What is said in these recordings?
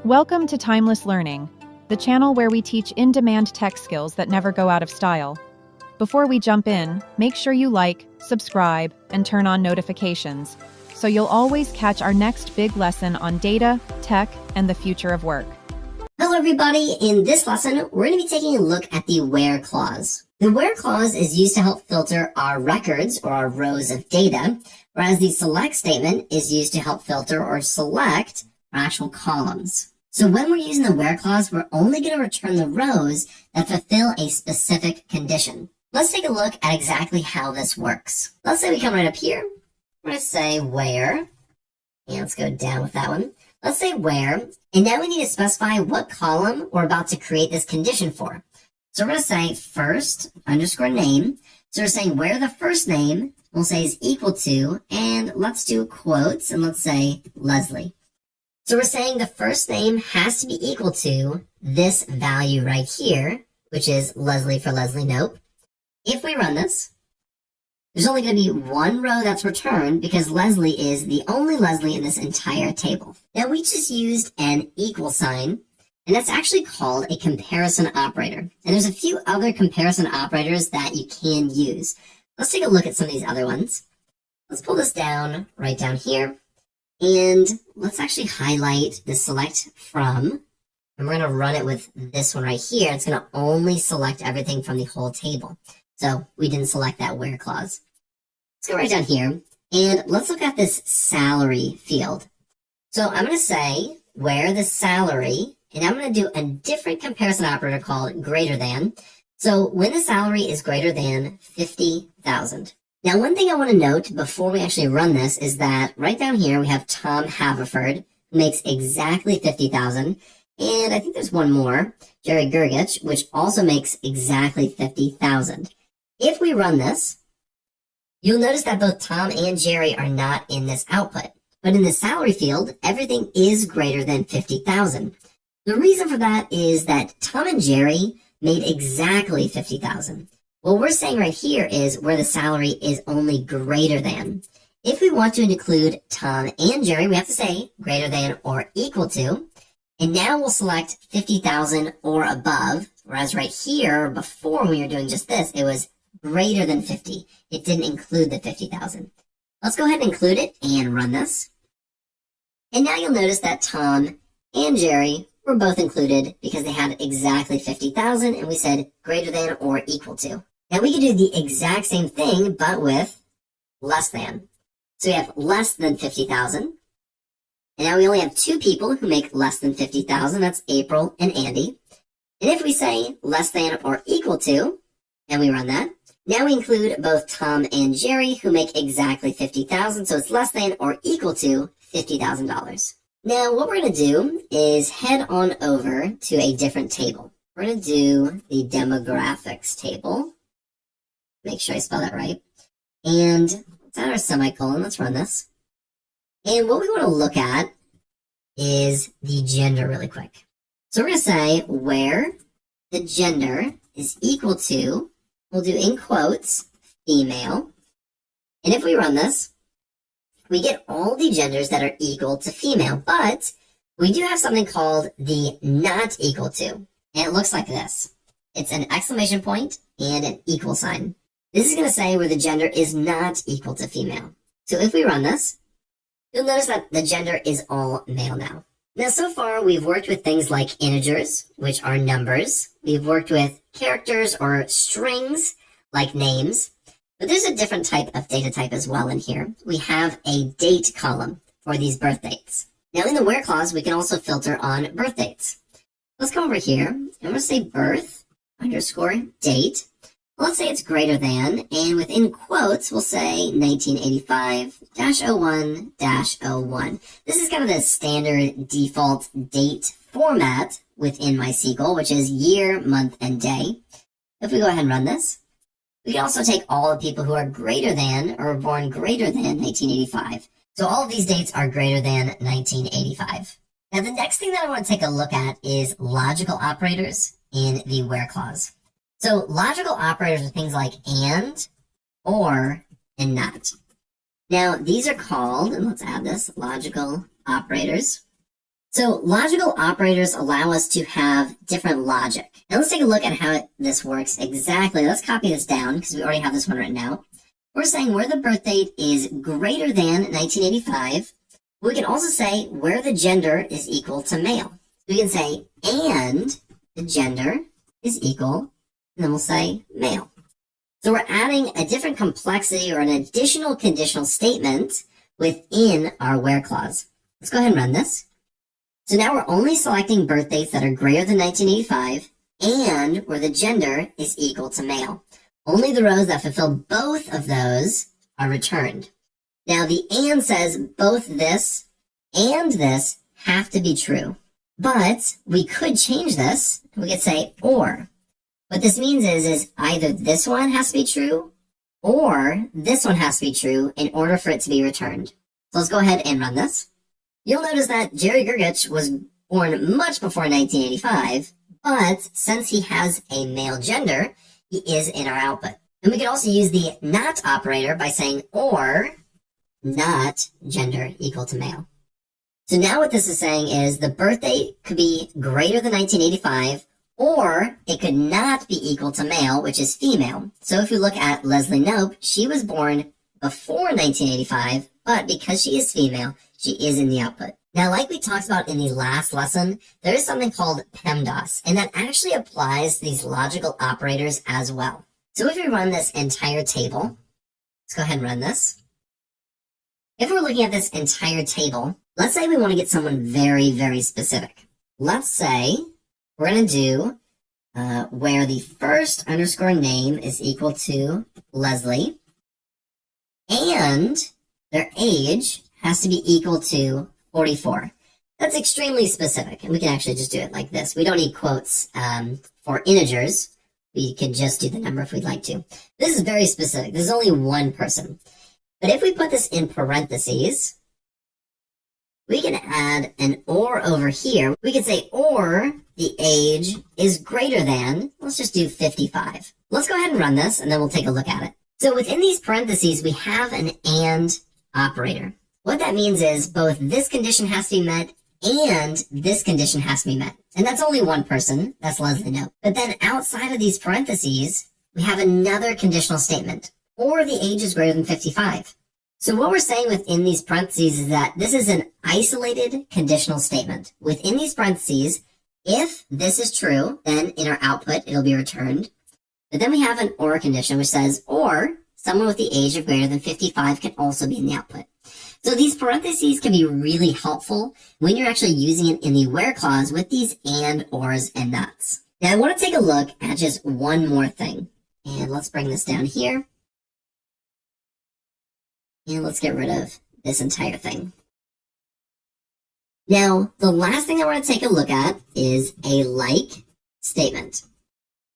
Welcome to Timeless Learning, the channel where we teach in-demand tech skills that never go out of style. Before we jump in, make sure you like, subscribe, and turn on notifications, so you'll always catch our next big lesson on data, tech, and the future of work. Hello everybody, in this lesson, we're going to be taking a look at the where clause. The where clause is used to help filter our records or our rows of data, whereas the select statement is used to help filter or select our actual columns. So when we're using the where clause, we're only going to return the rows that fulfill a specific condition. Let's take a look at exactly how this works. Let's say we come right up here. We're going to say where, and let's go down with that one. Let's say where, and now we need to specify what column we're about to create this condition for. So we're going to say first underscore name. So we're saying where the first name we'll say is equal to, and let's do quotes, and let's say Leslie. So we're saying the first name has to be equal to this value right here, which is Leslie for Leslie Nope. If we run this, there's only going to be one row that's returned because Leslie is the only Leslie in this entire table. Now we just used an equal sign, and that's actually called a comparison operator. And there's a few other comparison operators that you can use. Let's take a look at some of these other ones. Let's pull this down right down here, and let's actually highlight the select from, and we're going to run it with this one right here. It's going to only select everything from the whole table. So we didn't select that where clause. Let's go right down here, and let's look at this salary field. So I'm going to say where the salary, and I'm going to do a different comparison operator called greater than. So when the salary is greater than 50,000. Now, one thing I want to note before we actually run this is that right down here we have Tom Haverford, who makes exactly 50,000. And I think there's one more, Jerry Gergich, which also makes exactly 50,000. If we run this, you'll notice that both Tom and Jerry are not in this output. But in the salary field, everything is greater than 50,000. The reason for that is that Tom and Jerry made exactly 50,000. What we're saying right here is where the salary is only greater than. If we want to include Tom and Jerry, we have to say greater than or equal to. And now we'll select 50,000 or above, whereas right here, before when we were doing just this, it was greater than 50. It didn't include the 50,000. Let's go ahead and include it and run this. And now you'll notice that Tom and Jerry were both included because they had exactly 50,000, and we said greater than or equal to. Now we can do the exact same thing, but with less than. So we have less than 50,000. And now we only have two people who make less than 50,000. That's April and Andy. And if we say less than or equal to, and we run that, now we include both Tom and Jerry who make exactly 50,000. So it's less than or equal to $50,000. Now what we're going to do is head on over to a different table. We're going to do the demographics table. Make sure I spell that right. And let's add our semicolon. Let's run this. And what we want to look at is the gender really quick. So we're going to say where the gender is equal to, we'll do in quotes, female. And if we run this, we get all the genders that are equal to female, but we do have something called the not equal to. And it looks like this. It's an exclamation point and an equal sign. This is going to say where the gender is not equal to female. So if we run this, you'll notice that the gender is all male now. Now, so far, we've worked with things like integers, which are numbers. We've worked with characters or strings, like names. But there's a different type of data type as well in here. We have a date column for these birth dates. Now, in the where clause, we can also filter on birth dates. Let's come over here, and we're going to say birth underscore date. Let's say it's greater than, and within quotes, we'll say 1985-01-01. This is kind of the standard default date format within MySQL, which is year, month, and day. If we go ahead and run this, we can also take all the people who are greater than or were born greater than 1985. So all of these dates are greater than 1985. Now the next thing that I want to take a look at is logical operators in the where clause. So logical operators are things like and, or, and not. Now, these are called, and let's add this, logical operators. So logical operators allow us to have different logic. Now let's take a look at how this works exactly. Let's copy this down because we already have this one written out. We're saying where the birth date is greater than 1985. We can also say where the gender is equal to male. We can say, and the gender is equal, and then we'll say male. So we're adding a different complexity or an additional conditional statement within our where clause. Let's go ahead and run this. So now we're only selecting birth dates that are greater than 1985 and where the gender is equal to male. Only the rows that fulfill both of those are returned. Now the and says both this and this have to be true. But we could change this. We could say or. What this means is either this one has to be true or this one has to be true in order for it to be returned. So let's go ahead and run this. You'll notice that Jerry Gergich was born much before 1985, but since he has a male gender, he is in our output. And we can also use the not operator by saying or not gender equal to male. So now what this is saying is the birth date could be greater than 1985, or it could not be equal to male, which is female. So if you look at Leslie Knope, she was born before 1985, but because she is female, she is in the output. Now, like we talked about in the last lesson, there is something called PEMDAS, and that actually applies to these logical operators as well. So if we run this entire table, let's go ahead and run this. If we're looking at this entire table, let's say we want to get someone very, very specific. Let's say we're going to do where the first underscore name is equal to Leslie, and their age has to be equal to 44. That's extremely specific, and we can actually just do it like this. We don't need quotes for integers. We could just do the number if we'd like to. This is very specific. This is only one person. But if we put this in parentheses, we can add an or over here. We could say or the age is greater than, let's just do 55. Let's go ahead and run this, and then we'll take a look at it. So within these parentheses, we have an and operator. What that means is both this condition has to be met and this condition has to be met. And that's only one person, that's Leslie Knope. But then outside of these parentheses, we have another conditional statement, or the age is greater than 55. So what we're saying within these parentheses is that this is an isolated conditional statement. Within these parentheses, if this is true, then in our output, it'll be returned. But then we have an or condition which says, or someone with the age of greater than 55 can also be in the output. So these parentheses can be really helpful when you're actually using it in the where clause with these and, ors, and nots. Now I want to take a look at just one more thing. And let's bring this down here. And let's get rid of this entire thing. Now, the last thing I want to take a look at is a like statement.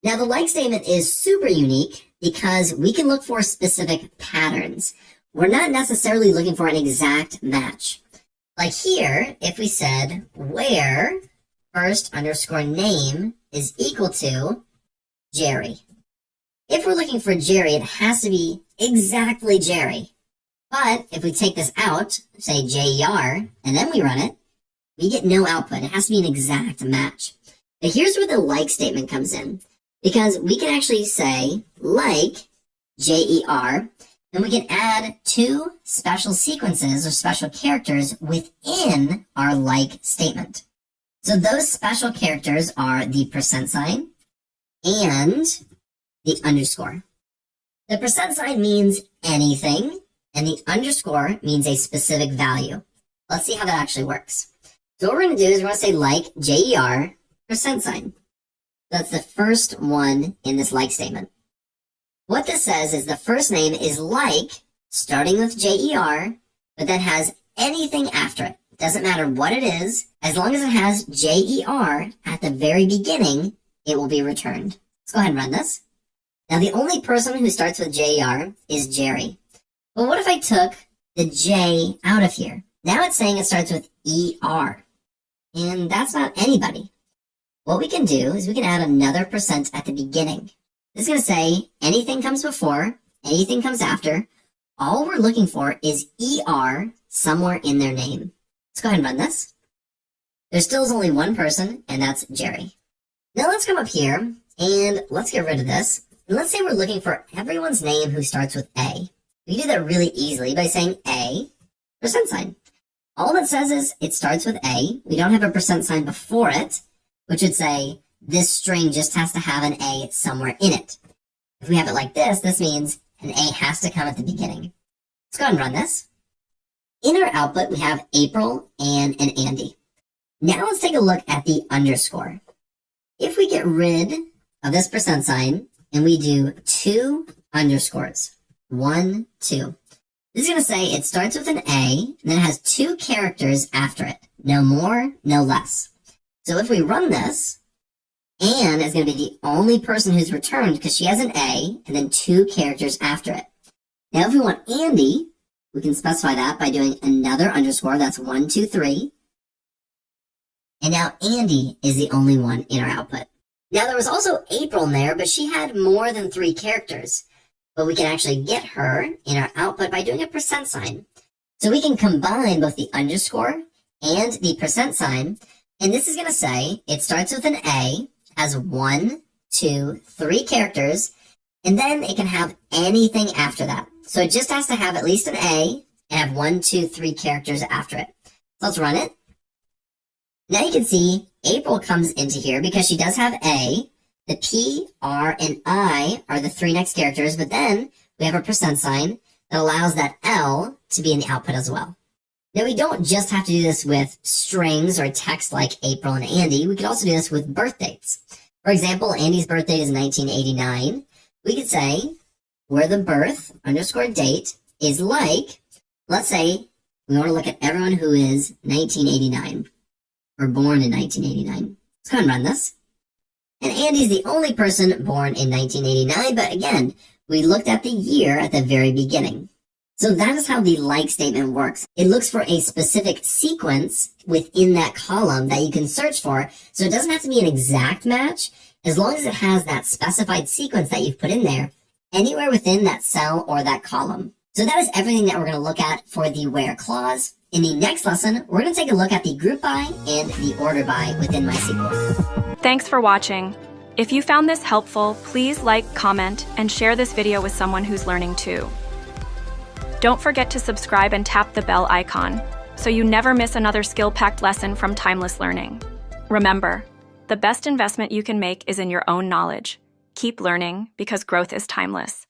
Now, the like statement is super unique because we can look for specific patterns. We're not necessarily looking for an exact match. Like here, if we said where first underscore name is equal to Jerry. If we're looking for Jerry, it has to be exactly Jerry. But if we take this out, say JER, and then we run it, we get no output. It has to be an exact match. But here's where the like statement comes in. Because we can actually say like JER, and we can add two special sequences or special characters within our like statement. So those special characters are the percent sign and the underscore. The percent sign means anything, and the underscore means a specific value. Let's see how that actually works. So what we're going to do is we're going to say like JER percent sign. That's the first one in this like statement. What this says is the first name is like, starting with JER, but then has anything after it. Doesn't matter what it is, as long as it has JER at the very beginning, it will be returned. Let's go ahead and run this. Now the only person who starts with JER is Jerry. But what if I took the J out of here? Now it's saying it starts with ER, and that's not anybody. What we can do is we can add another percent at the beginning. This is going to say anything comes before, anything comes after. All we're looking for is ER somewhere in their name. Let's go ahead and run this. There still is only one person, and that's Jerry. Now let's come up here, and let's get rid of this. And let's say we're looking for everyone's name who starts with A. We can do that really easily by saying A, percent sign. All that says is it starts with A. We don't have a percent sign before it, which would say this string just has to have an A somewhere in it. If we have it like this, this means an A has to come at the beginning. Let's go ahead and run this. In our output, we have April and an Andy. Now let's take a look at the underscore. If we get rid of this percent sign and we do 2 underscores, 1, 2, this is going to say it starts with an A and then it has 2 characters after it. No more, no less. So if we run this, Anne is going to be the only person who's returned because she has an A and then 2 characters after it. Now if we want Andy, we can specify that by doing another underscore. That's 1, 2, 3. And now Andy is the only one in our output. Now there was also April in there, but she had more than 3 characters. But we can actually get her in our output by doing a percent sign. So we can combine both the underscore and the percent sign. And this is going to say it starts with an A, has 1, 2, 3 characters, and then it can have anything after that. So it just has to have at least an A and have 1, 2, 3 characters after it. So let's run it. Now you can see April comes into here because she does have A. The P, R, and I are the 3 next characters, but then we have a percent sign that allows that L to be in the output as well. Now we don't just have to do this with strings or text like April and Andy. We could also do this with birth dates. For example, Andy's birth date is 1989. We could say where the birth underscore date is like, let's say we want to look at everyone who is 1989 or born in 1989. Let's go ahead and run this. And Andy's the only person born in 1989, but again, we looked at the year at the very beginning. So that is how the like statement works. It looks for a specific sequence within that column that you can search for, so it doesn't have to be an exact match. As long as it has that specified sequence that you've put in there, anywhere within that cell or that column. So that is everything that we're going to look at for the where clause. In the next lesson, we're going to take a look at the group by and the order by within MySQL. Thanks for watching. If you found this helpful, please like, comment, and share this video with someone who's learning too. Don't forget to subscribe and tap the bell icon so you never miss another skill-packed lesson from Timeless Learning. Remember, the best investment you can make is in your own knowledge. Keep learning because growth is timeless.